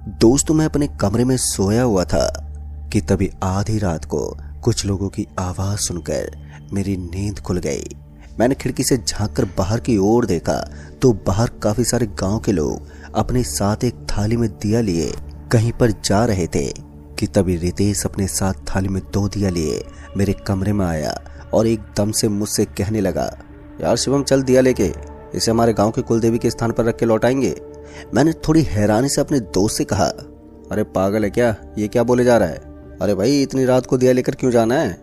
दोस्तों, मैं अपने कमरे में सोया हुआ था कि तभी आधी रात को कुछ लोगों की आवाज सुनकर मेरी नींद खुल गई। मैंने खिड़की से झांककर बाहर की ओर देखा तो बाहर काफी सारे गांव के लोग अपने साथ एक थाली में दिया लिए कहीं पर जा रहे थे कि तभी रितेश अपने साथ थाली में 2 दिया लिए मेरे कमरे में आया और एकदम से मुझसे कहने लगा, यार शिवम, चल दिया लेके, इसे हमारे गांव के कुलदेवी के स्थान पर रख के लौटाएंगे। मैंने थोड़ी हैरानी से अपने दोस्त से कहा, अरे पागल है क्या, ये क्या बोले जा रहा है? अरे भाई, इतनी रात को दिया लेकर क्यों जाना है?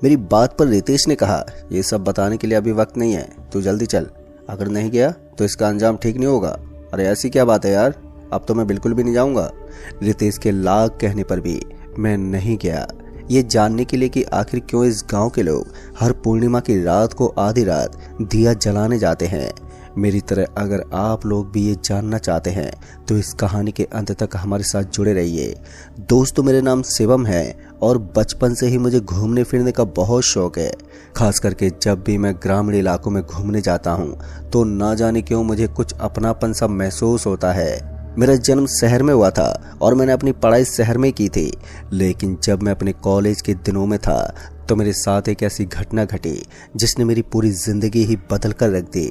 मेरी बात पर रितेश ने कहा, ये सब बताने के लिए अभी वक्त नहीं है, तू जल्दी चल, अगर नहीं गया तो इसका अंजाम ठीक नहीं होगा। अरे ऐसी क्या बात है यार, अब तो मैं बिल्कुल भी नहीं जाऊंगा। रितेश के लाख कहने पर भी मैं नहीं गया, ये जानने के लिए कि आखिर क्यों इस गांव के लोग हर पूर्णिमा की रात को आधी रात दिया जलाने जाते हैं। मेरी तरह अगर आप लोग भी ये जानना चाहते हैं तो इस कहानी के अंत तक हमारे साथ जुड़े रहिए। दोस्तों, मेरे नाम शिवम है और बचपन से ही मुझे घूमने फिरने का बहुत शौक है। खास करके जब भी मैं ग्रामीण इलाकों में घूमने जाता हूँ तो ना जाने क्यों मुझे कुछ अपनापन सा महसूस होता है। मेरा जन्म शहर में हुआ था और मैंने अपनी पढ़ाई शहर में की थी, लेकिन जब मैं अपने कॉलेज के दिनों में था तो मेरे साथ एक ऐसी घटना घटी जिसने मेरी पूरी जिंदगी ही बदल कर रख दी।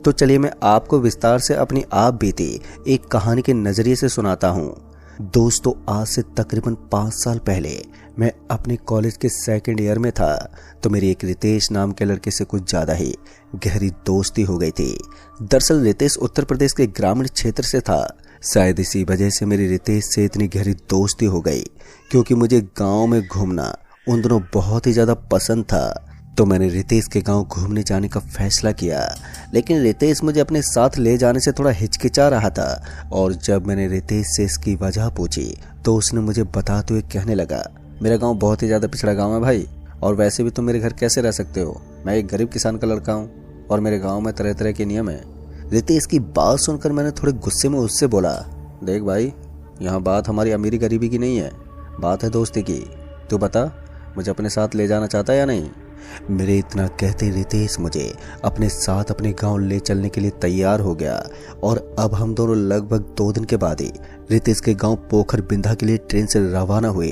तो चलिए मैं आपको विस्तार से अपनी आप बीती एक कहानी के नजरिए से सुनाता हूँ। दोस्तों, आज से तकरीबन 5 साल पहले मैं अपने कॉलेज के 2nd ईयर में था तो मेरी एक रितेश नाम के लड़के से कुछ ज्यादा ही गहरी दोस्ती हो गई थी। दरअसल रितेश उत्तर प्रदेश के ग्रामीण क्षेत्र से था। शायद इसी वजह से मेरी रितेश से इतनी गहरी दोस्ती हो गई क्योंकि मुझे गांव में घूमना उन दिनों बहुत ही ज्यादा पसंद था। तो मैंने रितेश के गांव घूमने जाने का फैसला किया, लेकिन रितेश मुझे अपने साथ ले जाने से थोड़ा हिचकिचा रहा था और जब मैंने रितेश से इसकी वजह पूछी तो उसने मुझे बताते हुए कहने लगा, मेरा गांव बहुत ही ज़्यादा पिछड़ा गांव है भाई, और वैसे भी तुम मेरे घर कैसे रह सकते हो? मैं एक गरीब किसान का लड़का हूँ और मेरे गाँव में तरह तरह के नियम है। रितेश की बात सुनकर मैंने थोड़े गुस्से में उससे बोला, देख भाई, यहाँ बात हमारी अमीरी गरीबी की नहीं है, बात है दोस्ती की। तू बता, मुझे अपने साथ ले जाना चाहता है या नहीं? मेरे इतना कहते रितेश मुझे अपने साथ अपने गांव ले चलने के लिए तैयार हो गया और अब हम दोनों लगभग 2 दिन के बाद ही रितेश के गांव पोखर बिंधा के लिए ट्रेन से रवाना हुए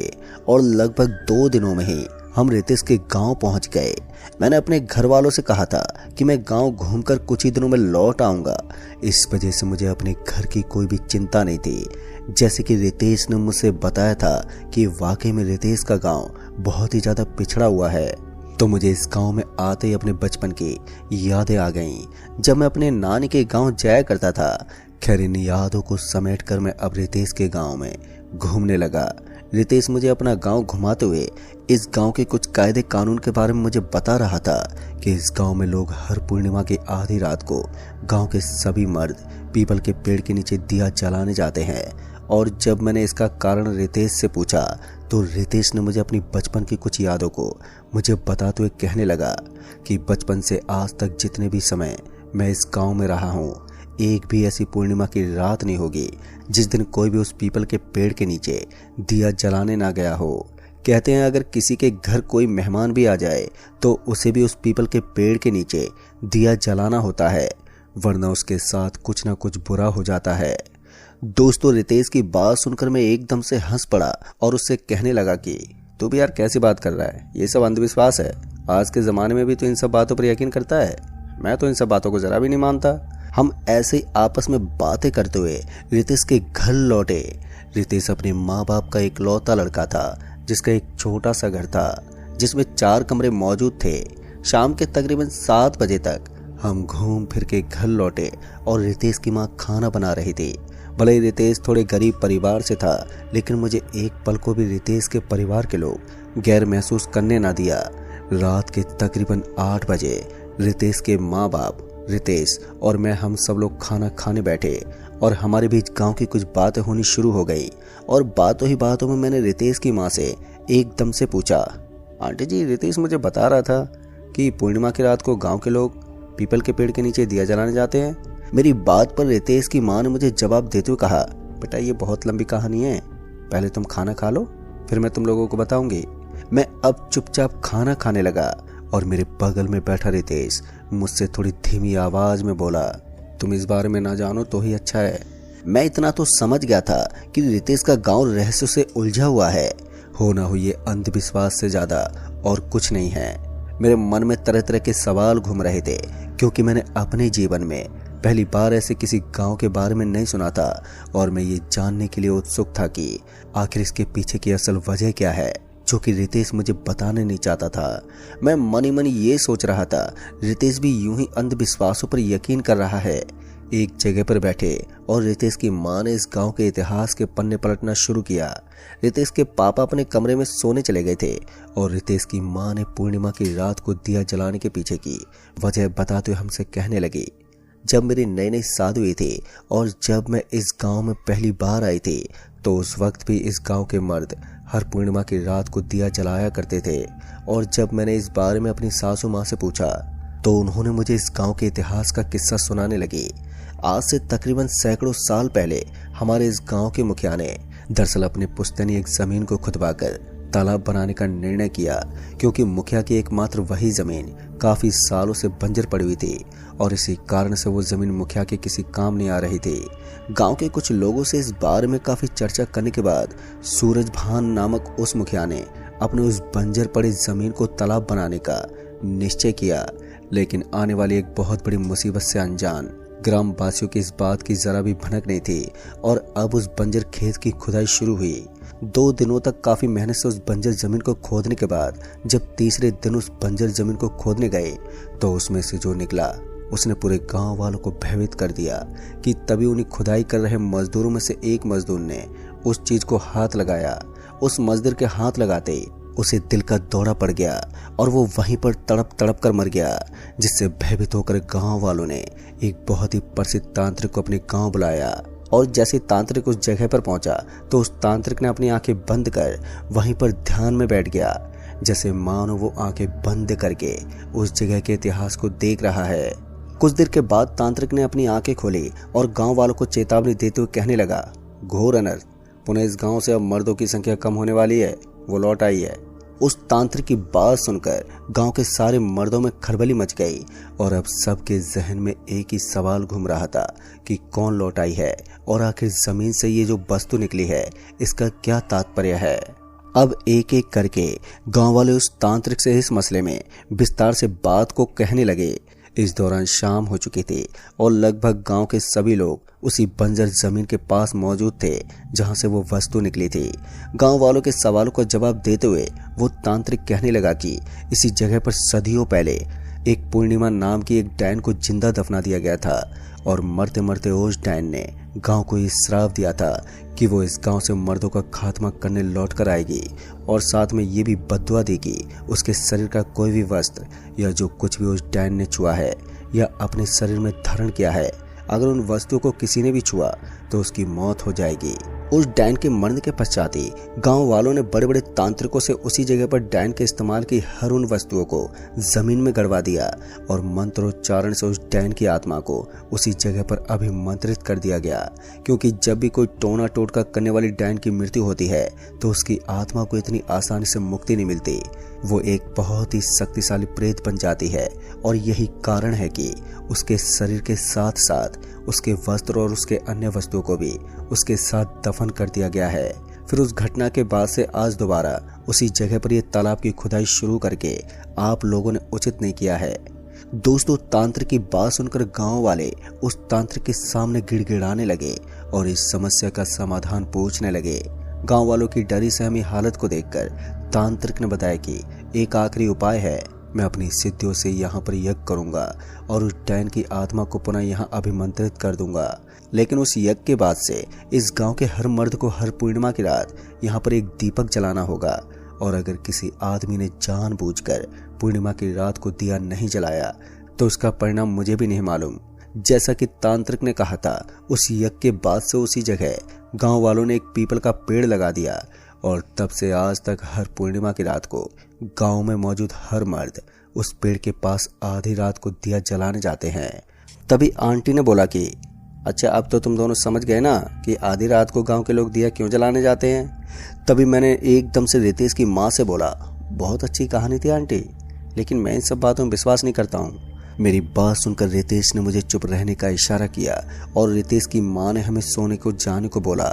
और लगभग 2 दिनों में ही हम रितेश के गांव पहुंच गए। मैंने अपने घर वालों से कहा था कि मैं गांव घूमकर कुछ ही दिनों में लौट आऊंगा। इस वजह से मुझे अपने घर की कोई भी चिंता नहीं थी। जैसे कि रितेश ने मुझसे बताया था कि वाकई में रितेश का गांव बहुत ही ज्यादा पिछड़ा हुआ है, तो मुझे इस गांव में आते ही अपने बचपन की यादें आ गईं जब मैं अपने नानी के गांव जाया करता था। खैर, इन यादों को समेट कर मैं अब रितेश के गांव में घूमने लगा। रितेश मुझे अपना गांव घुमाते हुए इस गांव के कुछ कायदे कानून के बारे में मुझे बता रहा था कि इस गांव में लोग हर पूर्णिमा की आधी रात को गांव के सभी मर्द पीपल के पेड़ के नीचे दिया जलाने जाते हैं। और जब मैंने इसका कारण रितेश से पूछा तो रितेश ने मुझे अपनी बचपन की कुछ यादों को मुझे बताते हुए कहने लगा कि बचपन से आज तक जितने भी समय मैं इस गांव में रहा हूँ, एक भी ऐसी पूर्णिमा की रात नहीं होगी जिस दिन कोई भी उस पीपल के पेड़ के नीचे दिया जलाने ना गया हो। कहते हैं अगर किसी के घर कोई मेहमान भी आ जाए तो उसे भी उस पीपल के पेड़ के नीचे दिया जलाना होता है, वरना उसके साथ कुछ ना कुछ बुरा हो जाता है। दोस्तों, रितेश की बात सुनकर मैं एकदम से हंस पड़ा और उससे कहने लगा कि तू भी यार कैसी बात कर रहा है, ये सब अंधविश्वास है। आज के ज़माने में भी तो इन सब बातों पर यकीन करता है? मैं तो इन सब बातों को ज़रा भी नहीं मानता। हम ऐसे ही आपस में बातें करते हुए रितेश के घर लौटे। रितेश अपने माँ बाप का इकलौता लड़का था जिसका एक छोटा सा घर था जिसमें 4 कमरे मौजूद थे। शाम के तकरीबन 7 बजे तक हम घूम फिर के घर लौटे और रितेश की माँ खाना बना रही थी। भले ही रितेश थोड़े गरीब परिवार से था, लेकिन मुझे एक पल को भी रितेश के परिवार के लोग गैर महसूस करने ना दिया। रात के तकरीबन 8 बजे रितेश के माँ बाप, रितेश और मैं हम सब लोग खाना खाने बैठे और हमारे बीच गांव की कुछ बातें होनी शुरू हो गई। और बातों ही बातों में मैंने रितेश की माँ से एकदम से पूछा, आंटी जी, रितेश मुझे बता रहा था कि पूर्णिमा की रात को गाँव के लोग पीपल के पेड़ के नीचे दिया जलाने जाते हैं। मेरी बात पर रितेश की माँ ने मुझे जवाब देते हुए कहा, बेटा ये बहुत लंबी कहानी है, पहले तुम खाना खा लो, फिर मैं तुम लोगों को बताऊंगी। मैं अब चुपचाप खाना खाने लगा और मेरे बगल में बैठा रितेश मुझसे थोड़ी धीमी आवाज में बोला, तुम इस बारे में ना जानो तो ही अच्छा है। मैं इतना तो समझ गया था कि रितेश का गांव रहस्य से उलझा हुआ है। हो ना हो ये अंधविश्वास से ज्यादा और कुछ नहीं है। मेरे मन में तरह तरह के सवाल घूम रहे थे, क्योंकि मैंने अपने जीवन में पहली बार ऐसे किसी गांव के बारे में नहीं सुना था और मैं ये जानने के लिए उत्सुक था कि आखिर इसके पीछे की असल वजह क्या है, जो कि रितेश मुझे बताने नहीं चाहता था। मैं मन ही मन ये सोच रहा था, रितेश भी यूं ही अंधविश्वासों पर यकीन कर रहा है। एक जगह पर बैठे और रितेश की मां ने इस गांव के इतिहास के पन्ने पलटना शुरू किया। रितेश के पापा अपने कमरे में सोने चले गए थे और रितेश की मां ने पूर्णिमा की रात को दिया जलाने के पीछे की वजह बताते हुए हमसे कहने लगी, जब मेरी नई नई शादी हुई थी और जब मैं इस गांव में पहली बार आई थी तो उस वक्त भी इस गांव के मर्द हर पूर्णिमा की रात को दिया जलाया करते थे। और जब मैंने इस बारे में अपनी सासू माँ से पूछा तो उन्होंने मुझे इस गांव के इतिहास का किस्सा सुनाने लगी। आज से तकरीबन सैकड़ों साल पहले हमारे इस गांव के मुखिया ने दरअसल अपने पुश्तैनी एक जमीन को खुदवाकर तालाब बनाने का निर्णय किया, क्योंकि मुखिया की एकमात्र वही जमीन काफी सालों से बंजर पड़ी हुई थी और इसी कारण से वो जमीन मुखिया के किसी काम नहीं आ रही थी। गांव के कुछ लोगों से इस बारे में काफी चर्चा करने के बाद सूरज भान नामक उस मुखिया ने अपने उस बंजर पड़ी जमीन को तालाब बनाने का निश्चय किया। लेकिन आने वाली एक बहुत बड़ी मुसीबत से अनजान ग्राम वासियों की इस बात की जरा भी भनक नहीं थी और अब उस बंजर खेत की खुदाई शुरू हुई। 2 दिनों तक काफी मेहनत से उस बंजर जमीन को खोदने के बाद जब तीसरे दिन उस बंजर जमीन को खोदने गए तो उसमें से जो निकला उसने पूरे गांव वालों को भयभीत कर दिया कि तभी उन्हीं खुदाई कर रहे मजदूरों में से एक मजदूर ने उस चीज को हाथ लगाया। उस मजदूर के हाथ लगाते ही उसे दिल का दौरा पड़ गया और वो वहीं पर तड़प तड़प कर मर गया, जिससे भयभीत होकर गांव वालों ने एक बहुत ही प्रसिद्ध तांत्रिक को अपने गांव बुलाया। और जैसे तांत्रिक उस जगह पर पहुंचा तो उस तांत्रिक ने अपनी आंखें बंद कर वहीं पर ध्यान में बैठ गया, जैसे मानो वो आंखें बंद करके उस जगह के इतिहास को देख रहा है। कुछ देर के बाद तांत्रिक ने अपनी आंखें खोली और गांव वालों को चेतावनी देते हुए कहने लगा, घोर अनर्थ, पुनः इस गांव से अब मर्दों की संख्या कम होने वाली है, वो लौट आई है। उस तांत्रिक की बात सुनकर गांव के सारे मर्दों में खलबली मच गई और अब सबके जहन में एक ही सवाल घूम रहा था कि कौन लौट आई है और आखिर जमीन से ये जो वस्तु निकली है इसका क्या तात्पर्य है। अब एक एक करके गांव वाले उस तांत्रिक से इस मसले में विस्तार से बात को कहने लगे। इस दौरान शाम हो चुकी थी और लगभग गांव के सभी लोग उसी बंजर जमीन के पास मौजूद थे जहां से वो वस्तु निकली थी। गांव वालों के सवालों का जवाब देते हुए वो तांत्रिक कहने लगा कि इसी जगह पर सदियों पहले एक पूर्णिमा नाम की एक डायन को जिंदा दफना दिया गया था और मरते मरते उस डायन ने गांव को ये श्राप दिया था कि वो इस गांव से मर्दों का खात्मा करने लौट कर आएगी और साथ में ये भी बद्दुआ दी कि उसके शरीर का कोई भी वस्त्र या जो कुछ भी उस डायन ने छुआ है या अपने शरीर में धारण किया है, अगर उन वस्तुओं को किसी ने भी छुआ तो उसकी मौत हो जाएगी। उस डायन के मरने के पश्चात ही गांव वालों ने बड़े बड़े तांत्रिकों से उसी जगह पर डायन के इस्तेमाल की हर उन वस्तुओं को जमीन में गड़वा दिया और मंत्रोच्चारण से उस डायन की आत्मा को उसी जगह पर अभिमंत्रित कर दिया गया, क्योंकि जब भी कोई टोना टोटका करने वाली डायन की मृत्यु होती है तो उसकी आत्मा को इतनी आसानी से मुक्ति नहीं मिलती। वो एक बहुत ही शक्तिशाली प्रेत बन जाती है और यही कारण है कि उसके शरीर के साथ साथ उसके वस्त्र और उसके अन्य वस्तुओं को भी उसके साथ दफन कर दिया गया है। फिर उस घटना के बाद से आज दोबारा उसी जगह पर यह तालाब की खुदाई शुरू करके आप लोगों ने उचित नहीं किया है। दोस्तों, तांत्रिक की बात सुनकर गांव वाले उस तांत्रिक के सामने गिड़गिड़ाने लगे और इस समस्या का समाधान पूछने लगे। गांव वालों की डरी सहमी हालत को देखकर तांत्रिक ने बताया कि एक आखिरी उपाय है, मैं अपनी सिद्धियों से यहाँ पर यज्ञ करूंगा और उस डायन की आत्मा को पुनः यहाँ अभिमंत्रित कर दूंगा। लेकिन उस यज्ञ के बाद से इस गांव के हर मर्द को हर पूर्णिमा की रात यहाँ पर एक दीपक जलाना होगा और अगर किसी आदमी ने जानबूझकर पूर्णिमा की रात को दिया नहीं जलाया तो उसका परिणाम मुझे भी नहीं मालूम। जैसा कि तांत्रिक ने कहा था, उस यज्ञ के बाद से उसी जगह गांव वालों ने एक पीपल का पेड़ लगा दिया और तब से आज तक हर पूर्णिमा की रात को गांव में मौजूद हर मर्द उस पेड़ के पास आधी रात को दिया जलाने जाते हैं। तभी आंटी ने बोला कि अच्छा, अब तो तुम दोनों समझ गए ना कि आधी रात को गांव के लोग दिया क्यों जलाने जाते हैं। तभी मैंने एकदम से रितेश की माँ से बोला, बहुत अच्छी कहानी थी आंटी, लेकिन मैं इन सब बातों में विश्वास नहीं करता हूँ। मेरी बात सुनकर रितेश ने मुझे चुप रहने का इशारा किया और रितेश की माँ ने हमें सोने को जाने को बोला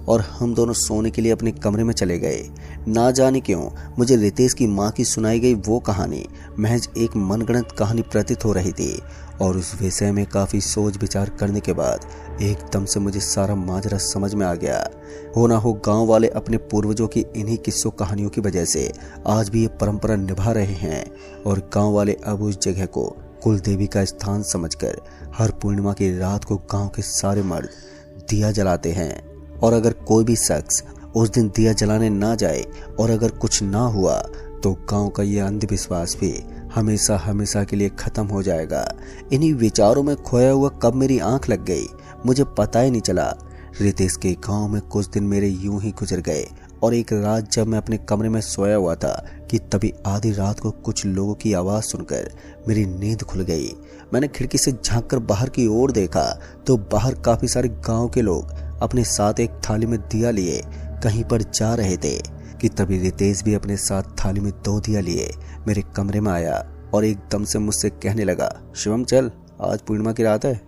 और हम दोनों सोने के लिए अपने कमरे में चले गए। ना जाने क्यों मुझे रितेश की माँ की सुनाई गई वो कहानी महज एक मनगढ़ंत कहानी प्रतीत हो रही थी और उस विषय में काफ़ी सोच विचार करने के बाद एकदम से मुझे सारा माजरा समझ में आ गया। हो ना हो गांव वाले अपने पूर्वजों की इन्हीं किस्सों कहानियों की वजह से आज भी ये परंपरा निभा रहे हैं और गांव वाले अब उस जगह को कुल देवी का स्थान समझकर हर पूर्णिमा की रात को गांव के सारे मर्द दिया जलाते हैं। और अगर कोई भी शख्स उस दिन दिया जलाने ना जाए और अगर कुछ ना हुआ तो गांव का ये अंधविश्वास भी हमेशा हमेशा के लिए खत्म हो जाएगा। इन्हीं विचारों में खोया हुआ कब मेरी आंख लग गई मुझे पता ही नहीं चला। रितेश के गांव में कुछ दिन मेरे यूं ही गुजर गए और एक रात जब मैं अपने कमरे में सोया हुआ था कि तभी आधी रात को कुछ लोगों की आवाज़ सुनकर मेरी नींद खुल गई। मैंने खिड़की से झांककर बाहर की ओर देखा तो बाहर काफ़ी सारे गांव के लोग अपने साथ एक थाली में दिया लिए कहीं पर जा रहे थे कि तभी रितेश भी अपने साथ थाली में 2 दिया लिए मेरे कमरे में आया और एकदम से मुझसे कहने लगा, शिवम चल, आज पूर्णिमा की रात है,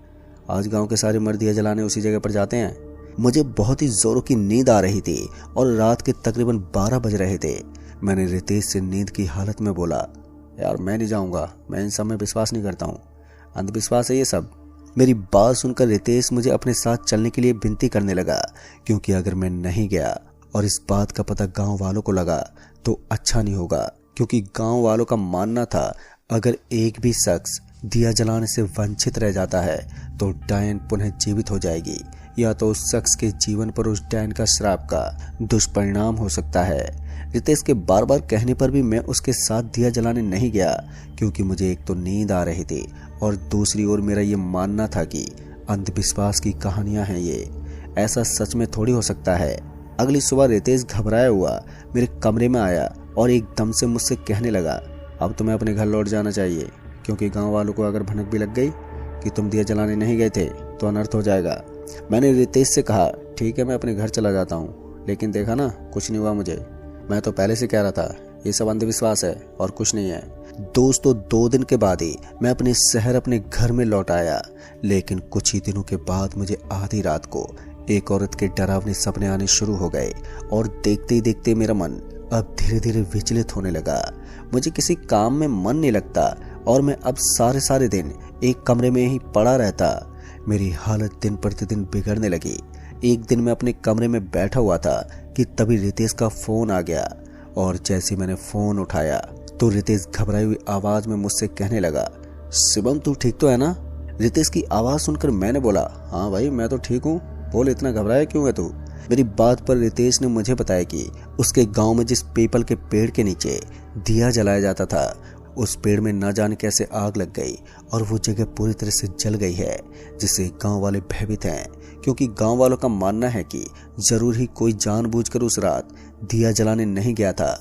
आज गांव के सारे मर्द दिया जलाने उसी जगह पर जाते हैं। मुझे बहुत ही जोरों की नींद आ रही थी और रात के तकरीबन 12 बज रहे थे। मैंने रितेश से नींद की हालत में बोला, यार मैं नहीं जाऊंगा, मैं इन सब में विश्वास नहीं करता हूँ, अंधविश्वास है ये सब। मेरी बात सुनकर रितेश मुझे अपने साथ चलने के लिए विनती करने लगा क्योंकि अगर मैं नहीं गया और इस बात का पता गांव वालों को लगा तो अच्छा नहीं होगा, क्योंकि गांव वालों का मानना था अगर एक भी शख्स दिया जलाने से वंचित रह जाता है तो डायन पुनः जीवित हो जाएगी या तो उस शख्स के जीवन पर उस डायन का श्राप का दुष्परिणाम हो सकता है। रितेश के बार बार कहने पर भी मैं उसके साथ दिया जलाने नहीं गया क्योंकि मुझे एक तो नींद आ रही थी और दूसरी ओर मेरा ये मानना था कि अंधविश्वास की कहानियां हैं ये, ऐसा सच में थोड़ी हो सकता है। अगली सुबह रितेश घबराया हुआ मेरे कमरे में आया और एकदम से मुझसे कहने लगा, अब तुम्हें अपने घर लौट जाना चाहिए क्योंकि गांव वालों को अगर भनक भी लग गई कि तुम दिया जलाने नहीं गए थे तो अनर्थ हो जाएगा। मैंने रितेश से कहा, ठीक है मैं अपने घर चला जाता हूँ, लेकिन देखा ना कुछ नहीं हुआ मुझे, मैं तो पहले से कह रहा था ये सब अंधविश्वास है और कुछ नहीं है। दोस्तों 2 दिन के बाद ही मैं अपने शहर अपने घर में लौट आया, लेकिन कुछ ही दिनों के बाद मुझे आधी रात को एक औरत के डरावने सपने आने शुरू हो गए और देखते ही देखते मेरा मन अब धीरे धीरे विचलित होने लगा। मुझे किसी काम में मन नहीं लगता और मैं अब सारे दिन एक कमरे में ही पड़ा रहता। मेरी हालत दिन प्रतिदिन बिगड़ने लगी। एक दिन मैं अपने कमरे में बैठा हुआ था कि तभी रितेश का फोन आ गया और जैसे मैंने फोन उठाया तो रितेश घबराई हुई आवाज में मुझसे कहने लगा, शिवम तू ठीक तो है ना? रितेश की आवाज सुनकर मैंने बोला, हाँ भाई मैं तो ठीक हूँ, बोल इतना घबराया क्यों है तू? मेरी बात पर रितेश ने मुझे बताया कि उसके गांव में जिस पीपल के पेड़ के नीचे दिया जलाया जाता था उस पेड़ में न जाने कैसे आग लग गई और वो जगह पूरी तरह से जल गई है, जिससे गांव वाले भयभीत हैं क्योंकि गांव वालों का मानना है कि जरूर ही कोई जानबूझकर उस रात दिया जलाने नहीं गया था।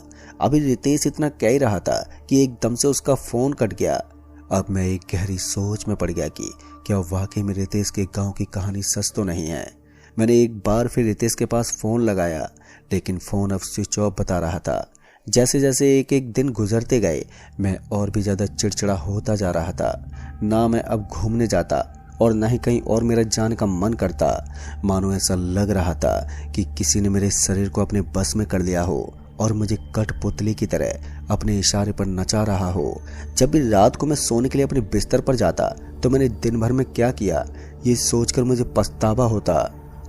अभी रितेश इतना कह ही रहा था कि एकदम से उसका फोन कट गया। अब मैं एक गहरी सोच में पड़ गया कि क्या वाकई में रितेश के गांव की कहानी सच तो नहीं है। मैंने एक बार फिर रितेश के पास फोन लगाया, लेकिन फोन अब स्विच ऑफ बता रहा था। जैसे जैसे एक एक दिन गुजरते गए मैं और भी ज्यादा चिड़चिड़ा होता जा रहा था। ना मैं अब घूमने जाता और ना ही कहीं और मेरा जाने का मन करता। मानो ऐसा लग रहा था कि किसी ने मेरे शरीर को अपने बस में कर लिया हो और मुझे कठपुतली की तरह अपने इशारे पर नचा रहा हो। जब भी रात को मैं सोने के लिए अपने बिस्तर पर जाता तो मैंने दिन भर में क्या किया ये सोचकर मुझे पछतावा होता,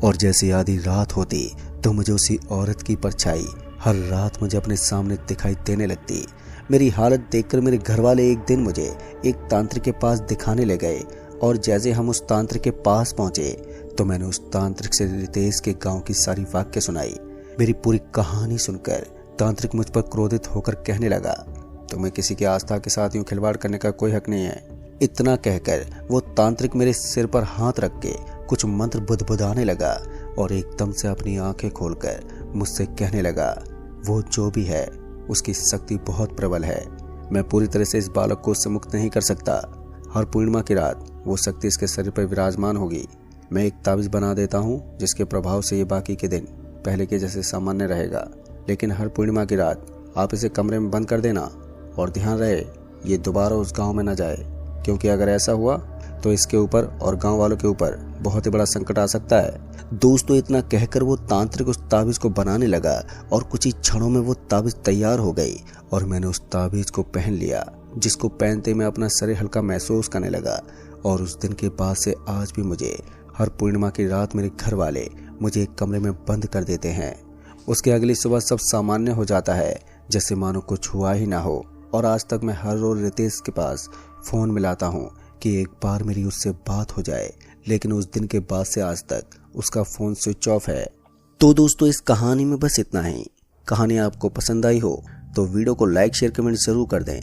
और जैसे आधी रात होती तो मुझे उसी औरत की परछाई हर रात मुझे अपने सामने दिखाई देने लगती। मेरी हालत देखकर मेरे घर वाले एक दिन मुझे एक तांत्रिक के पास दिखाने ले गए और जैसे हम उस तांत्रिक के पास पहुंचे तो मैंने उस तांत्रिक से रितेश के गांव की सारी वाक्य सुनाई। मेरी पूरी कहानी सुनकर तांत्रिक मुझ पर क्रोधित होकर कहने लगा, तुम्हें किसी की आस्था के साथ यूं खिलवाड़ करने का कोई हक नहीं है। इतना कहकर वो तांत्रिक मेरे सिर पर हाथ रख के कुछ मंत्र बुदबुदाने लगा और एकदम से अपनी आंखें खोलकर मुझसे कहने लगा, वो जो भी है उसकी शक्ति बहुत प्रबल है, मैं पूरी तरह से इस बालक को उससे मुक्त नहीं कर सकता। हर पूर्णिमा की रात वो शक्ति इसके शरीर पर विराजमान होगी। मैं एक ताबीज बना देता हूँ जिसके प्रभाव से ये बाकी के दिन पहले के जैसे सामान्य रहेगा, लेकिन हर पूर्णिमा की रात आप इसे कमरे में बंद कर देना और ध्यान रहे ये दोबारा उस गांव में न जाए। क्योंकि अगर ऐसा हुआ तो इसके ऊपर और गांव वालों के ऊपर बहुत ही बड़ा संकट आ सकता है। दोस्तों इतना कहकर वो तांत्रिक उस ताबीज को बनाने लगा और कुछ ही क्षणों में वो ताबीज तैयार हो गई और मैंने उस ताबीज को पहन लिया, जिसको पहनते मैं अपना शरीर हल्का महसूस करने लगा। और उस दिन के बाद से आज भी मुझे हर पूर्णिमा की रात मेरे घर वाले मुझे एक कमरे में बंद कर देते हैं। उसके अगली सुबह सब सामान्य हो जाता है, जैसे मानो कुछ हुआ ही ना हो। और आज तक मैं हर रोज रितेश के पास फोन मिलाता हूँ कि एक बार मेरी उससे बात हो जाए, लेकिन उस दिन के बाद से आज तक उसका फोन स्विच ऑफ है। तो दोस्तों इस कहानी में बस इतना ही। कहानी आपको पसंद आई हो तो वीडियो को लाइक शेयर कमेंट जरूर कर दें।